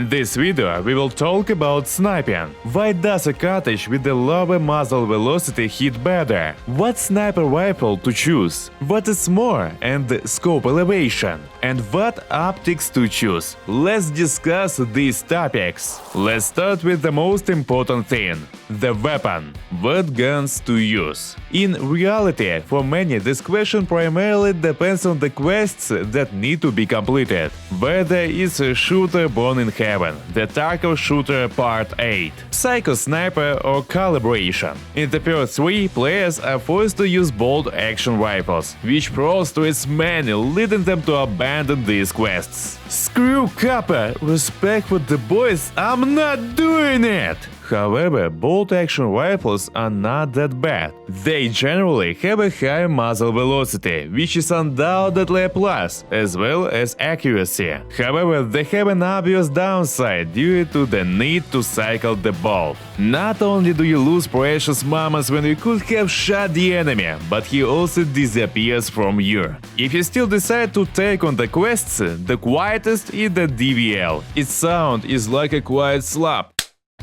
In this video, we will talk about sniping. Why does a cartridge with a lower muzzle velocity hit better? What sniper rifle to choose? What is more and scope elevation? And what optics to choose? Let's discuss these topics. Let's start with the most important thing – the weapon. What guns to use? In reality, for many, this question primarily depends on the quests that need to be completed. Whether it's a shooter born in heaven, the Tarkov shooter part 8, Psycho Sniper or calibration. In the first three, players are forced to use bolt action rifles, which frustrates many, leading them to abandon these quests. Screw Kappa! Respect for the boys, I'm not doing it! However, bolt-action rifles are not that bad. They generally have a high muzzle velocity, which is undoubtedly a plus, as well as accuracy. However, they have an obvious downside due to the need to cycle the bolt. Not only do you lose precious moments when you could have shot the enemy, but he also disappears from you. If you still decide to take on the quests, the quietest is the DVL. Its sound is like a quiet slap.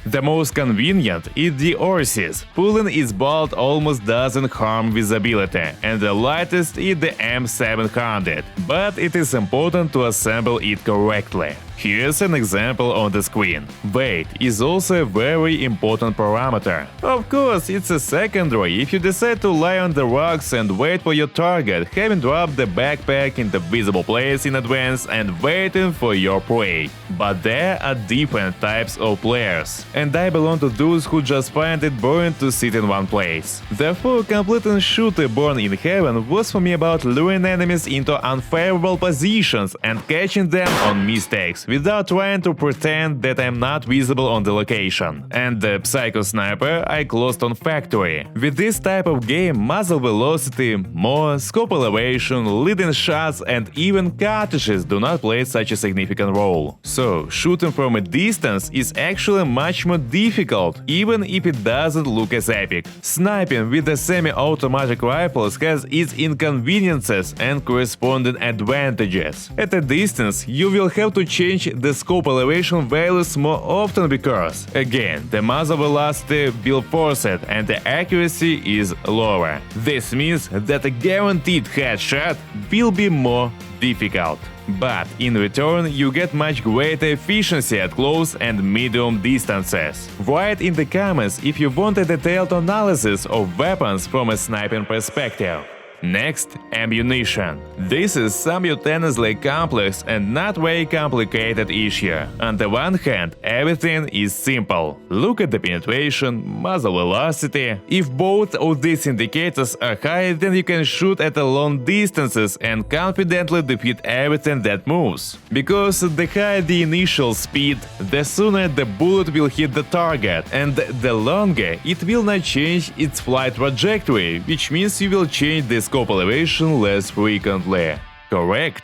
The most convenient is the Orsis, pulling its bolt almost doesn't harm visibility, and the lightest is the M700, but it is important to assemble it correctly. Here's an example on the screen. Weight is also a very important parameter. Of course, it's a secondary if you decide to lie on the rocks and wait for your target, having dropped the backpack in the visible place in advance and waiting for your prey. But there are different types of players, and I belong to those who just find it boring to sit in one place. Therefore, completing shooter born in heaven was for me about luring enemies into unfavorable positions and catching them on mistakes, without trying to pretend that I'm not visible on the location. And the Psycho Sniper I closed on factory. With this type of game, muzzle velocity, more, scope elevation, leading shots and even cartridges do not play such a significant role. So, shooting from a distance is actually much more difficult, even if it doesn't look as epic. Sniping with the semi-automatic rifles has its inconveniences and corresponding advantages. At a distance, you will have to change the scope elevation values more often because, again, the muzzle velocity will force it and the accuracy is lower. This means that a guaranteed headshot will be more difficult. But in return, you get much greater efficiency at close and medium distances. Write in the comments if you want a detailed analysis of weapons from a sniping perspective. Next, ammunition. This is simultaneously complex and not very complicated issue. On the one hand, everything is simple. Look at the penetration, muzzle velocity. If both of these indicators are high, then you can shoot at long distances and confidently defeat everything that moves. Because the higher the initial speed, the sooner the bullet will hit the target, and the longer it will not change its flight trajectory, which means you will change the scope elevation less frequently. Correct?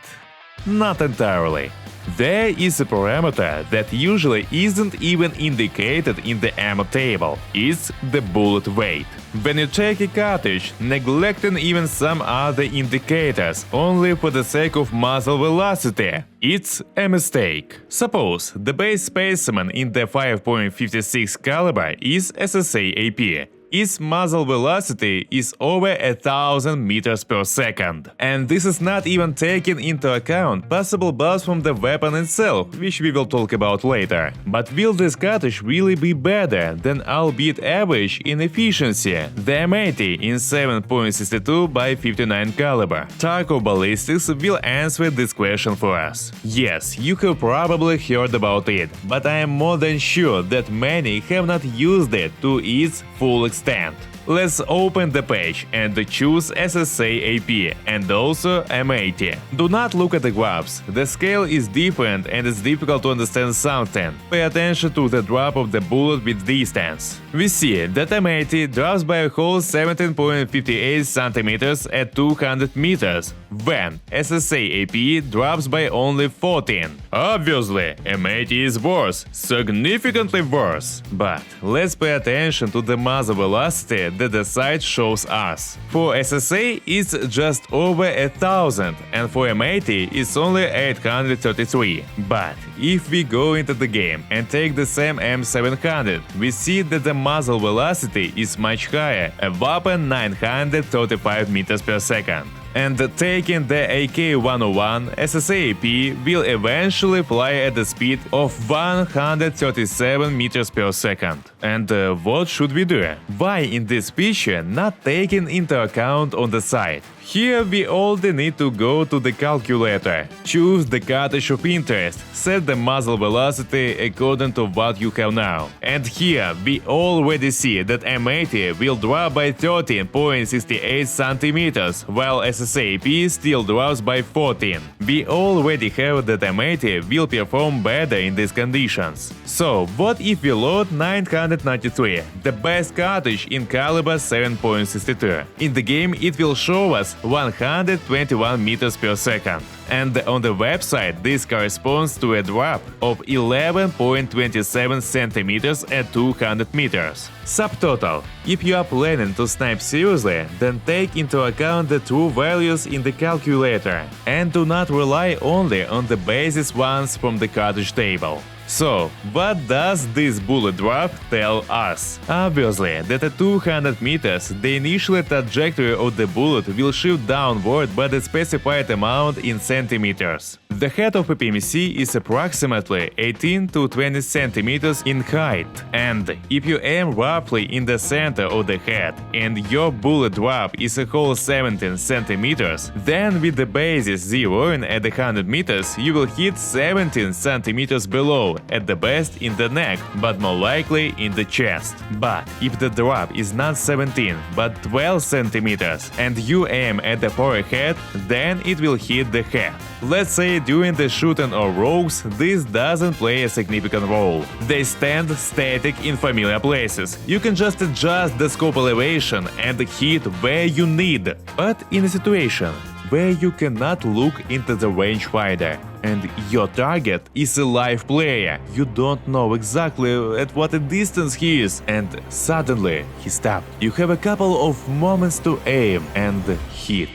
Not entirely. There is a parameter that usually isn't even indicated in the ammo table. It's the bullet weight. When you take a cartridge, neglecting even some other indicators only for the sake of muzzle velocity, it's a mistake. Suppose the base specimen in the 5.56 caliber is SSA AP. Its muzzle velocity is over 1000 meters per second. And this is not even taking into account possible buffs from the weapon itself, which we will talk about later. But will this cartridge really be better than albeit average in efficiency? The M80 in 7.62 by 59 caliber. Tarkov Ballistics will answer this question for us. Yes, you have probably heard about it, but I am more than sure that many have not used it to its full extent. Let's open the page and choose SSA AP and also M80. Do not look at the graphs, the scale is different and it's difficult to understand something. Pay attention to the drop of the bullet with distance. We see that M80 drops by a whole 17.58 centimeters at 200 meters, when SSA AP drops by only 14. Obviously, M80 is worse, significantly worse. But let's pay attention to the muzzle velocity that the site shows us. For SSA it's just over 1000 and for M80 it's only 833. But if we go into the game and take the same M700, we see that the muzzle velocity is much higher, a whopping 935 meters per second. And taking the AK-101, SSA-AP will eventually fly at the speed of 137 meters per second. And what should we do? Why in this picture not taken into account on the side? Here we only need to go to the calculator, choose the cartridge of interest, set the muzzle velocity according to what you have now. And here we already see that M80 will drop by 13.68 centimeters, while SSA-AP still drops by 14. We already have that M80 will perform better in these conditions. So what if we load 993, the best cartridge in caliber 7.62? In the game it will show us 121 meters per second. And on the website this corresponds to a drop of 11.27 centimeters at 200 meters. Subtotal. If you are planning to snipe seriously, then take into account the true values in the calculator and do not rely only on the basis ones from the cartridge table. So, what does this bullet drop tell us? Obviously, that at 200 meters, the initial trajectory of the bullet will shift downward by the specified amount in centimeters. The head of a PMC is approximately 18 to 20 centimeters in height, and if you aim roughly in the center of the head and your bullet drop is a whole 17 centimeters, then with the basis zeroing at the 100 meters, you will hit 17 centimeters below, at the best in the neck, but more likely in the chest. But if the drop is not 17 but 12 centimeters and you aim at the forehead, then it will hit the head. Let's say during the shooting of rogues this doesn't play a significant role. They stand static in familiar places. You can just adjust the scope elevation and hit where you need. But in a situation where you cannot look into the rangefinder and your target is a live player, you don't know exactly at what a distance he is, and suddenly he stopped. You have a couple of moments to aim and hit.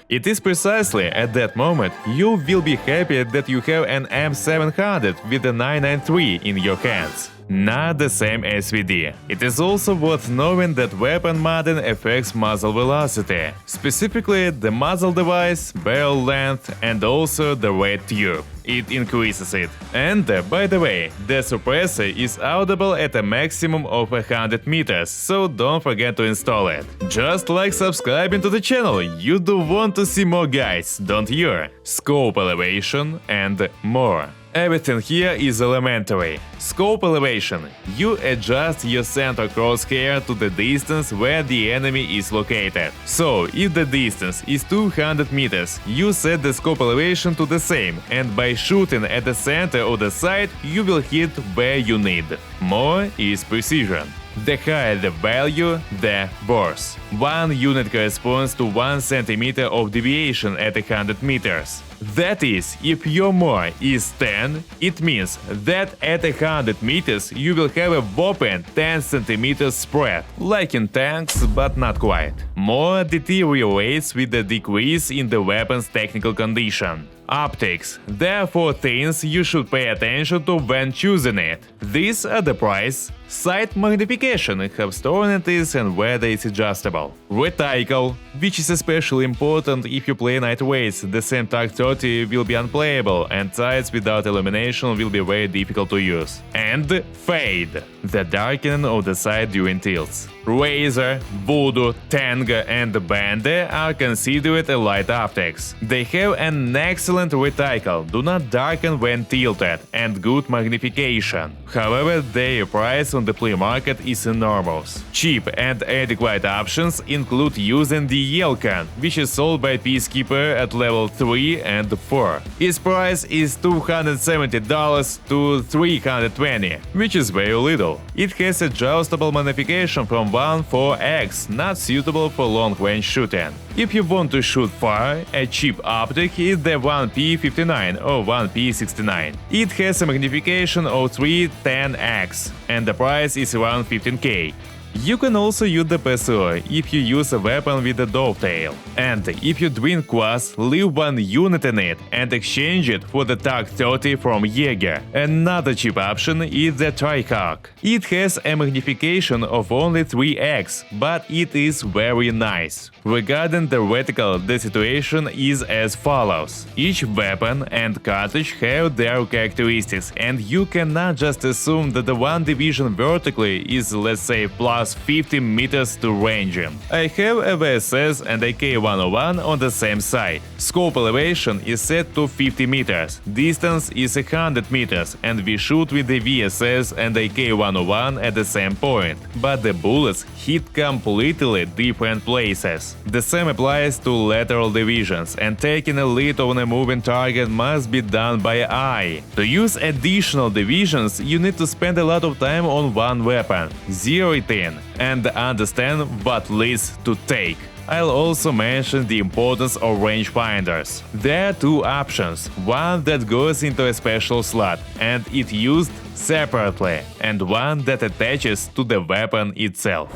It is precisely at that moment you will be happy that you have an M700 with a 993 in your hands. Not the same SVD. It is also worth knowing that weapon modding affects muzzle velocity, specifically the muzzle device, barrel length, and also the red tube. It increases it. And by the way, the suppressor is audible at a maximum of 100 meters, so don't forget to install it. Just like subscribing to the channel, you do want to see more guides, don't you? Scope elevation and more. Everything here is elementary. Scope elevation. You adjust your center crosshair to the distance where the enemy is located. So, if the distance is 200 meters, you set the scope elevation to the same, and by shooting at the center of the sight, you will hit where you need. More is precision. The higher the value, the worse. 1 unit corresponds to 1 centimeter of deviation at 100 meters. That is, if your more is 10, it means that at 100 meters you will have a whopping 10 centimeters spread, like in tanks, but not quite. More deteriorates with the decrease in the weapon's technical condition. Optics. There are 4 things you should pay attention to when choosing it. These are the price, sight magnification, how strong it is and whether it's adjustable. Reticle, which is especially important if you play night raids, the same Tark 30 will be unplayable and sights without illumination will be very difficult to use. And fade, the darkening of the sight during tilts. Razor, Voodoo, Tenga and Bande are considered light optics. They have an excellent reticle, do not darken when tilted, and good magnification. However, their price on the flea market is enormous. Cheap and adequate options include using the Yelkan, which is sold by Peacekeeper at level 3 and 4. Its price is $270 to $320, which is very little. It has adjustable magnification from 1.4x, not suitable for long-range shooting. If you want to shoot far, a cheap optic is the 1P59 or 1P69. It has a magnification of 310x, and the price is around 15K. You can also use the PSO if you use a weapon with a dovetail. And if you twin class, leave one unit in it and exchange it for the TAC-30 from Jaeger. Another cheap option is the Tarkov. It has a magnification of only 3x, but it is very nice. Regarding the reticle, the situation is as follows. Each weapon and cartridge have their characteristics, and you cannot just assume that the one division vertically is, let's say, plus 50 meters to ranging. I have a VSS and AK-101 on the same side. Scope elevation is set to 50 meters, distance is 100 meters, and we shoot with the VSS and AK-101 at the same point, but the bullets hit completely different places. The same applies to lateral divisions, and taking a lead on a moving target must be done by eye. To use additional divisions, you need to spend a lot of time on one weapon, zero it in, and understand what leads to take. I'll also mention the importance of rangefinders. There are two options, one that goes into a special slot and it's used separately, and one that attaches to the weapon itself.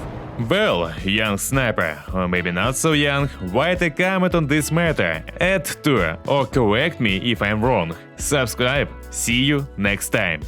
Well, young sniper, or maybe not so young, write a comment on this matter, add to or correct me if I'm wrong. Subscribe, see you next time.